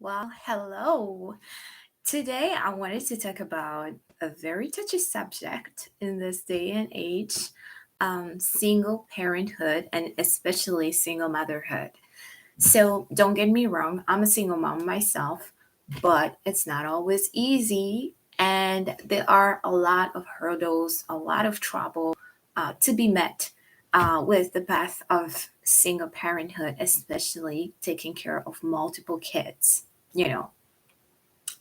Well, hello. Today I wanted to talk about a very touchy subject in this day and age, single parenthood and especially single motherhood. So don't get me wrong, I'm a single mom myself, but it's not always easy. And there are a lot of hurdles, a lot of trouble to be met with the path of single parenthood, especially taking care of multiple kids. You know,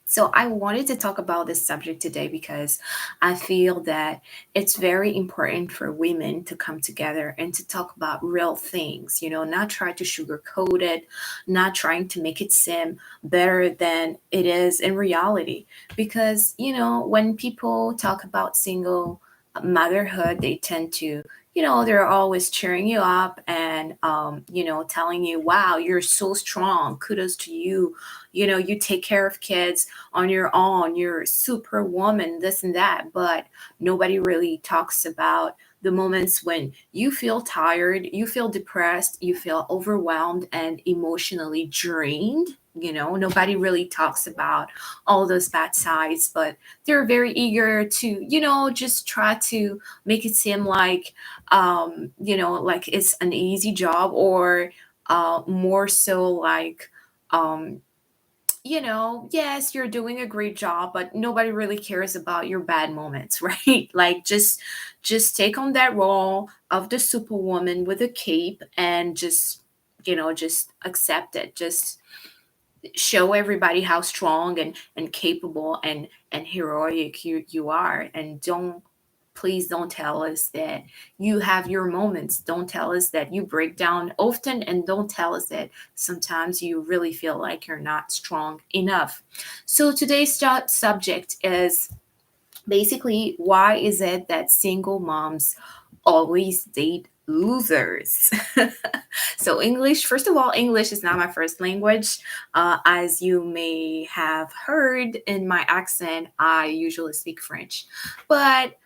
so I wanted to talk about this subject today because I feel that it's very important for women to come together and to talk about real things, not try to sugarcoat it, not trying to make it seem better than it is in reality. Because, when people talk about single motherhood, they tend to they're always cheering you up and telling you, wow, you're so strong, kudos to you, you take care of kids on your own, you're superwoman, this and that. But nobody really talks about the moments when you feel tired, you feel depressed, you feel overwhelmed and emotionally drained. Nobody really talks about all those bad sides, but they're very eager to, just try to make it seem like it's an easy job, or more so like, um, yes, you're doing a great job, but nobody really cares about your bad moments, right? Like just take on that role of the superwoman with a cape and just accept it. Just show everybody how strong and capable and heroic you are, and don't please don't tell us that you have your moments. Don't tell us that you break down often, and don't tell us that sometimes you really feel like you're not strong enough. So today's subject is basically, why is it that single moms always date losers? So English, first of all, English is not my first language. As you may have heard in my accent, I usually speak French. But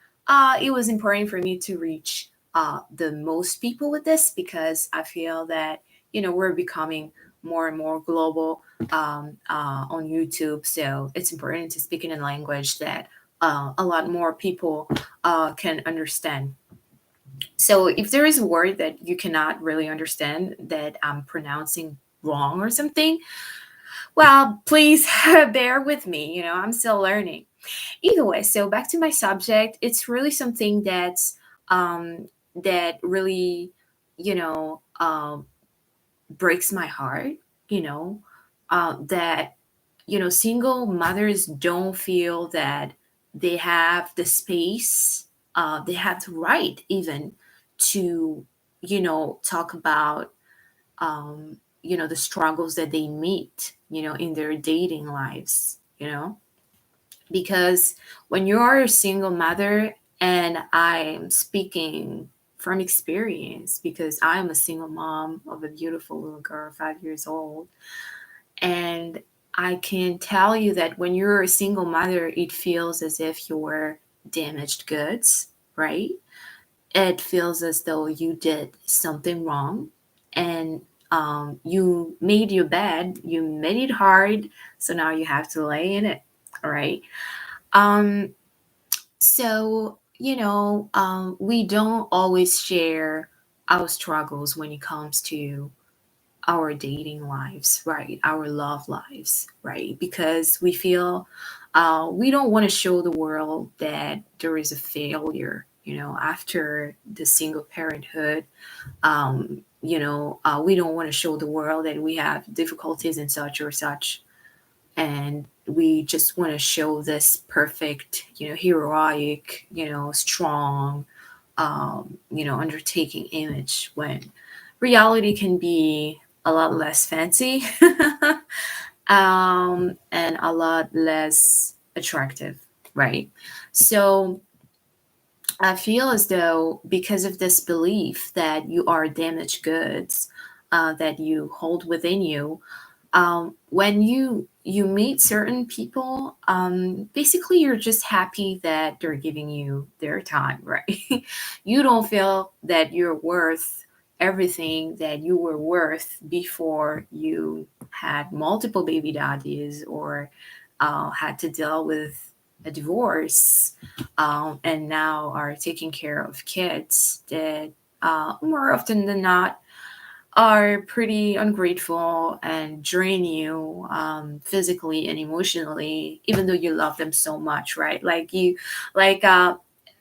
it was important for me to reach the most people with this, because I feel that, we're becoming more and more global on YouTube. So it's important to speak in a language that a lot more people can understand. So if there is a word that you cannot really understand, that I'm pronouncing wrong or something, well, please bear with me. I'm still learning. Either way, so back to my subject, it's really something that really, you know, um, breaks my heart. You know, that single mothers don't feel that they have the space, they have the right even to, talk about, the struggles that they meet, in their dating lives, because when you are a single mother, and I'm speaking from experience because I'm a single mom of a beautiful little girl, 5 years old, and I can tell you that when you're a single mother, it feels as if you're damaged goods, right? It feels as though you did something wrong, and you made your bed, you made it hard, so now you have to lay in it, all right? Um, so, we don't always share our struggles when it comes to our dating lives, right? Our love lives, right? Because we feel we don't want to show the world that there is a failure, after the single parenthood. We don't want to show the world that we have difficulties and such or such. And we just want to show this perfect, heroic, strong, undertaking image, when reality can be a lot less fancy and a lot less attractive, right? So I feel as though, because of this belief that you are damaged goods, that you hold within you, when you meet certain people, basically you're just happy that they're giving you their time, right? You don't feel that you're worth everything that you were worth before you had multiple baby daddies or had to deal with a divorce, and now are taking care of kids that more often than not are pretty ungrateful and drain you physically and emotionally, even though you love them so much, right? Like,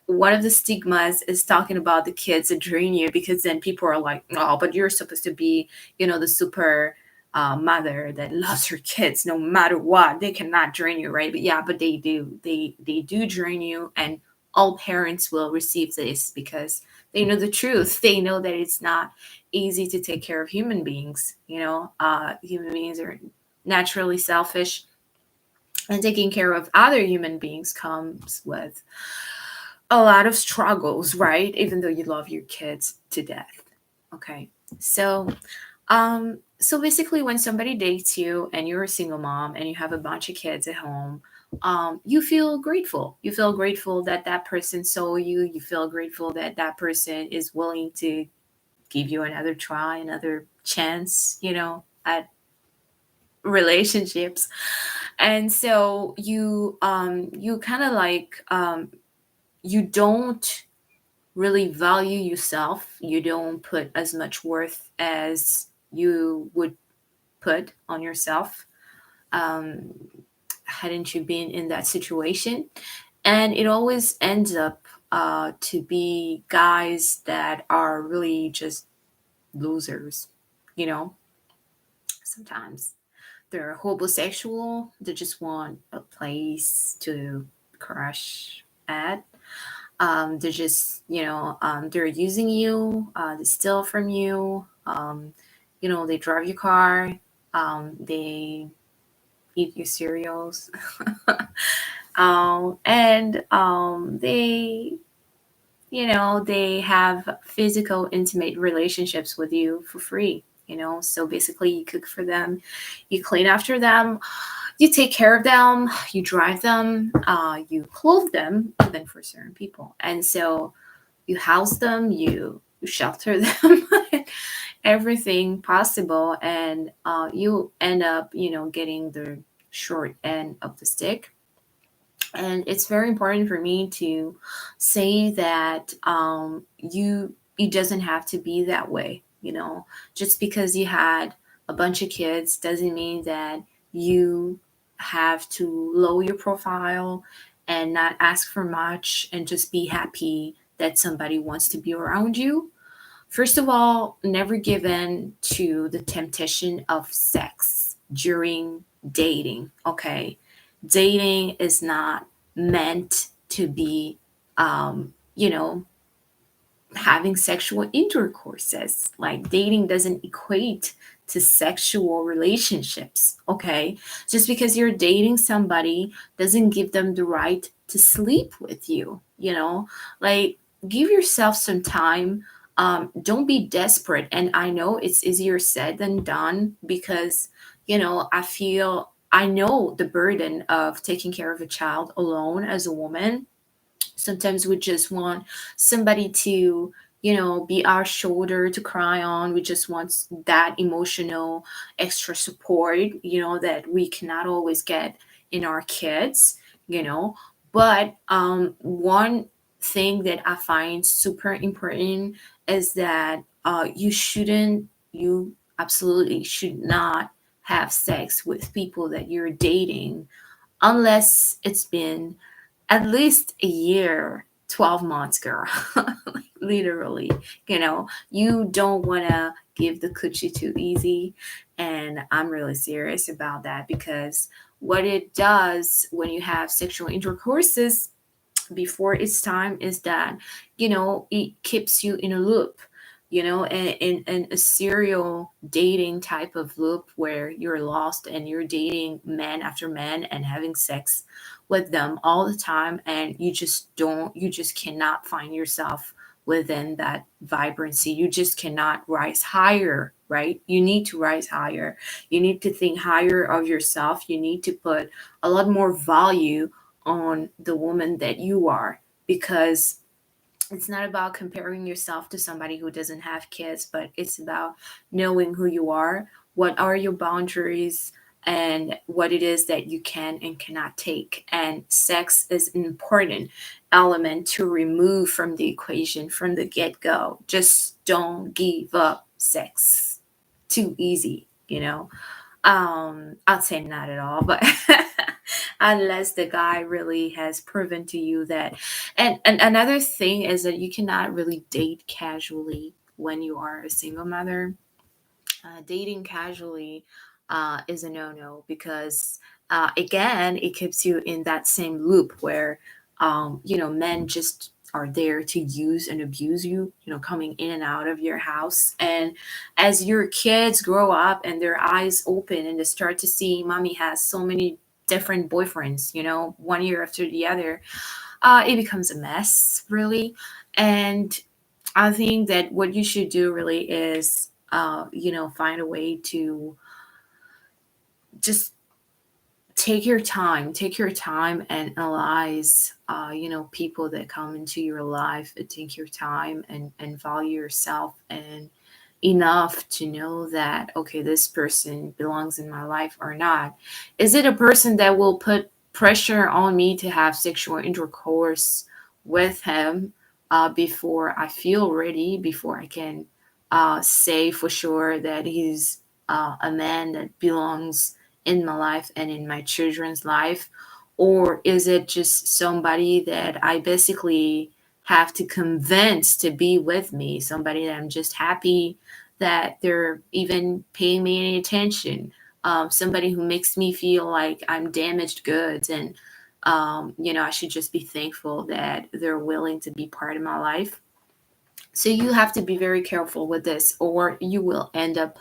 one of the stigmas is talking about the kids that drain you, because then people are like, oh, but you're supposed to be, the super mother that loves her kids no matter what. They cannot drain you, right? But yeah, but they do. They do drain you, and all parents will receive this because they know the truth. They know that it's not easy to take care of human beings. Human beings are naturally selfish, and taking care of other human beings comes with a lot of struggles, right? Even though you love your kids to death. Okay. So basically, when somebody dates you and you're a single mom and you have a bunch of kids at home, you feel grateful. You feel grateful that that person saw you. You feel grateful that that person is willing to give you another try, another chance, at relationships. And so you kind of like, you don't really value yourself. You don't put as much worth as you would put on yourself. Um, hadn't you been in that situation? And it always ends up to be guys that are really just losers, you know, sometimes. They're homosexual, they just want a place to crush at. They're just, they're using you, they steal from you, they drive your car, they eat your cereals, and they have physical, intimate relationships with you for free. So basically, you cook for them, you clean after them, you take care of them, you drive them, you clothe them, even for certain people. And so you house them, you shelter them, everything possible, and you end up, getting the short end of the stick. And it's very important for me to say that it doesn't have to be that way. Just because you had a bunch of kids doesn't mean that you have to lower your profile and not ask for much and just be happy that somebody wants to be around you. First of all, never give in to the temptation of sex during dating, okay? Dating is not meant to be, having sexual intercourses. Like, dating doesn't equate to sexual relationships, okay? Just because you're dating somebody doesn't give them the right to sleep with you. Like, give yourself some time. Don't be desperate. And I know it's easier said than done because, I know the burden of taking care of a child alone as a woman. Sometimes we just want somebody to, be our shoulder to cry on. We just want that emotional extra support, that we cannot always get in our kids, you know. But one thing that I find super important is that you absolutely should not have sex with people that you're dating unless it's been at least a year, 12 months, girl. Like, literally, you don't want to give the coochie too easy. And I'm really serious about that because what it does when you have sexual intercourses before it's time is that, it keeps you in a loop, in a serial dating type of loop where you're lost and you're dating man after man and having sex with them all the time, and you just cannot find yourself within that vibrancy. You just cannot rise higher, right? You need to rise higher. You need to think higher of yourself. You need to put a lot more value on the woman that you are, because It's not about comparing yourself to somebody who doesn't have kids, but it's about knowing who you are, what are your boundaries, and what it is that you can and cannot take. And sex is an important element to remove from the equation from the get go. Just don't give up sex too easy. I'd say not at all, but unless the guy really has proven to you that. And another thing is that you cannot really date casually when you are a single mother. Dating casually is a no-no because again, it keeps you in that same loop where men just are there to use and abuse you, coming in and out of your house. And as your kids grow up and their eyes open and they start to see mommy has so many different boyfriends, one year after the other, it becomes a mess, really. And I think that what you should do really is, find a way to just take your time and analyze, people that come into your life. And take your time and value yourself and enough to know that, okay, this person belongs in my life or not. Is it a person that will put pressure on me to have sexual intercourse with him before I feel ready, before I can say for sure that he's a man that belongs in my life and in my children's life? Or is it just somebody that I basically have to convince to be with me, somebody that I'm just happy that they're even paying me any attention, somebody who makes me feel like I'm damaged goods, and I should just be thankful that they're willing to be part of my life. So you have to be very careful with this, or you will end up,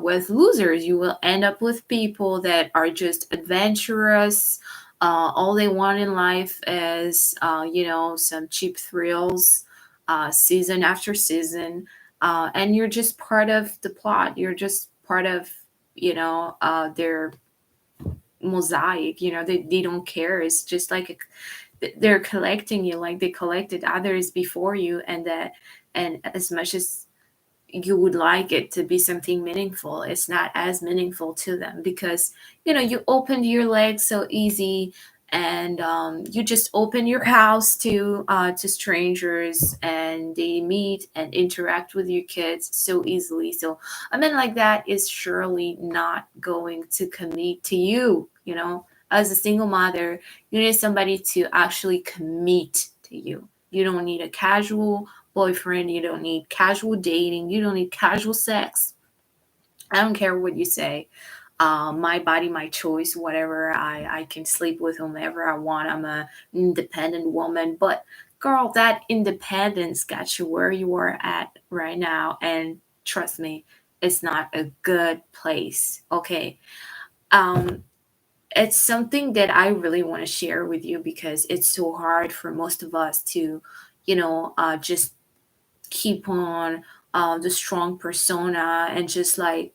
with losers. You will end up with people that are just adventurous. All they want in life is, some cheap thrills, season after season. And you're just part of the plot. You're just part of, their mosaic. They don't care. It's just like they're collecting you like they collected others before you, and as much as you would like it to be something meaningful, it's not as meaningful to them because you opened your legs so easy, and you just open your house to strangers, and they meet and interact with your kids so easily. So a man like that is surely not going to commit to you. As a single mother, you need somebody to actually commit to you. You don't need a casual boyfriend. You don't need casual dating. You don't need casual sex. I don't care what you say. My body, my choice, whatever. I can sleep with whomever I want. I'm a independent woman. But girl, that independence got you where you are at right now. And trust me, it's not a good place. Okay. Um, it's something that I really want to share with you because it's so hard for most of us to, just keep on the strong persona and just like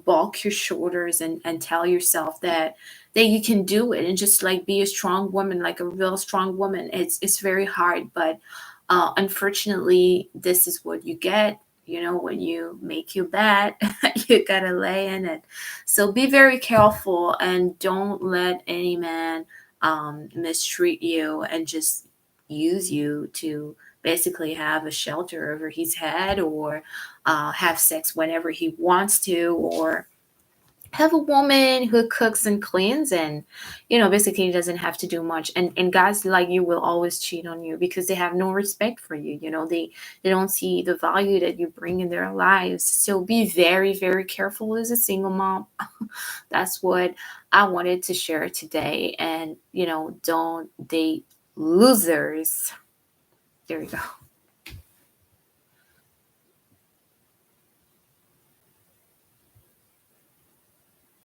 bulk your shoulders and tell yourself that you can do it and just like be a strong woman, like a real strong woman. It's very hard, but unfortunately this is what you get. When you make your bed, you gotta lay in it. So be very careful and don't let any man mistreat you and just use you to basically have a shelter over his head, or have sex whenever he wants to, or have a woman who cooks and cleans, and basically doesn't have to do much. And guys like you will always cheat on you because they have no respect for you. They don't see the value that you bring in their lives. So be very, very careful as a single mom. That's what I wanted to share today. And don't date losers. There you go.